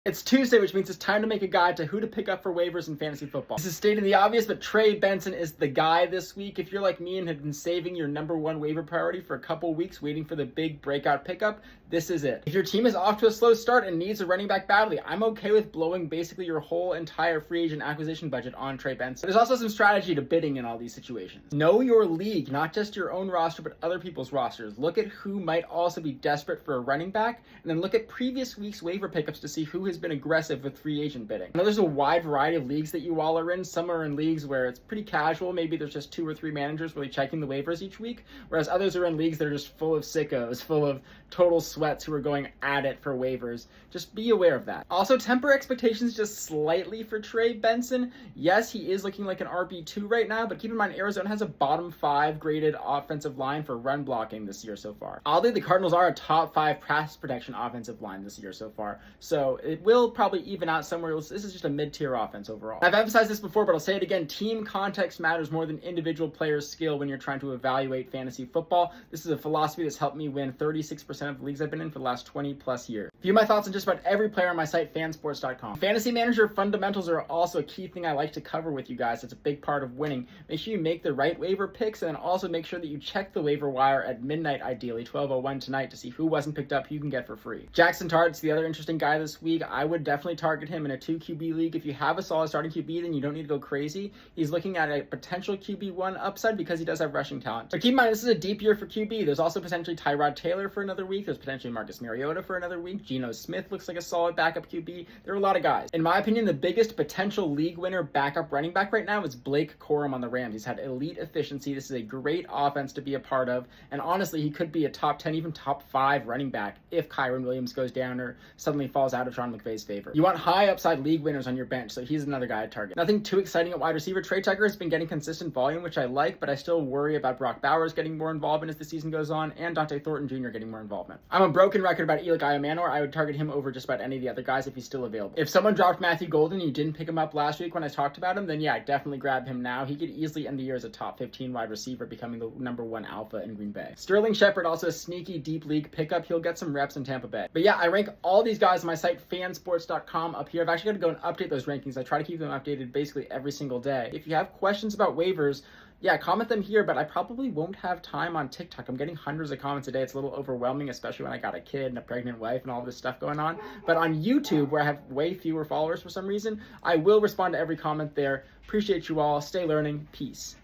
It's Tuesday, which means it's time to make a guide to who to pick up for waivers in fantasy football. This is stating the obvious, but Trey Benson is the guy this week. If you're like me and have been saving your number one waiver priority for a couple weeks waiting for the big breakout pickup, this is it. If your team is off to a slow start and needs a running back badly, I'm okay with blowing basically your whole entire free agent acquisition budget on Trey Benson. There's also some strategy to bidding in all these situations. Know your league, not just your own roster, but other people's rosters. Look at who might also be desperate for a running back, and then look at previous week's waiver pickups to see who has been aggressive with free agent bidding. I know there's a wide variety of leagues that you all are in. Some are in leagues where it's pretty casual. Maybe there's just 2 or 3 managers really checking the waivers each week, whereas others are in leagues that are just full of sickos, full of total sweats who are going at it for waivers. Just be aware of that. Also, temper expectations just slightly for Trey Benson. Yes, he is looking like an RB2 right now, but keep in mind Arizona has a bottom 5 graded offensive line for run blocking this year so far. Oddly, the Cardinals are a top 5 pass protection offensive line this year so far, so it will probably even out somewhere. This is just a mid-tier offense overall. I've emphasized this before, but I'll say it again. Team context matters more than individual players' skill when you're trying to evaluate fantasy football. This is a philosophy that's helped me win 36% of the leagues I've been in for the last 20 plus years. View my thoughts on just about every player on my site, fansports.com. Fantasy manager fundamentals are also a key thing I like to cover with you guys. It's a big part of winning. Make sure you make the right waiver picks, and then also make sure that you check the waiver wire at midnight, ideally 12:01 tonight, to see who wasn't picked up, who you can get for free. Jackson Tartt's the other interesting guy this week. I would definitely target him in a 2 QB league. If you have a solid starting QB, then you don't need to go crazy. He's looking at a potential QB1 upside because he does have rushing talent. But keep in mind, this is a deep year for QB. There's also potentially Tyrod Taylor for another week. There's potentially Marcus Mariota for another week. Geno Smith looks like a solid backup QB. There are a lot of guys. In my opinion, the biggest potential league winner backup running back right now is Blake Corum on the Rams. He's had elite efficiency. This is a great offense to be a part of. And honestly, he could be a top 10, even top 5 running back if Kyron Williams goes down or suddenly falls out of Sean McVay's favor. You want high upside league winners on your bench, so he's another guy to target. Nothing too exciting at wide receiver. Trey Tucker has been getting consistent volume, which I like, but I still worry about Brock Bowers getting more involvement as the season goes on, and Dante Thornton Jr. getting more involvement. I'm a broken record about Eli Manor. I would target him over just about any of the other guys if he's still available. If someone dropped Matthew Golden and you didn't pick him up last week when I talked about him, then yeah, definitely grab him now. He could easily end the year as a top 15 wide receiver, becoming the number 1 alpha in Green Bay. Sterling Shepard, also a sneaky deep league pickup. He'll get some reps in Tampa Bay. But yeah, I rank all these guys on my site, fansports.com, up here. I've actually got to go and update those rankings. I try to keep them updated basically every single day. If you have questions about waivers, yeah, comment them here, but I probably won't have time on TikTok. I'm getting hundreds of comments a day. It's a little overwhelming, especially when I got a kid and a pregnant wife and all this stuff going on. But on YouTube, where I have way fewer followers for some reason, I will respond to every comment there. Appreciate you all. Stay learning. Peace.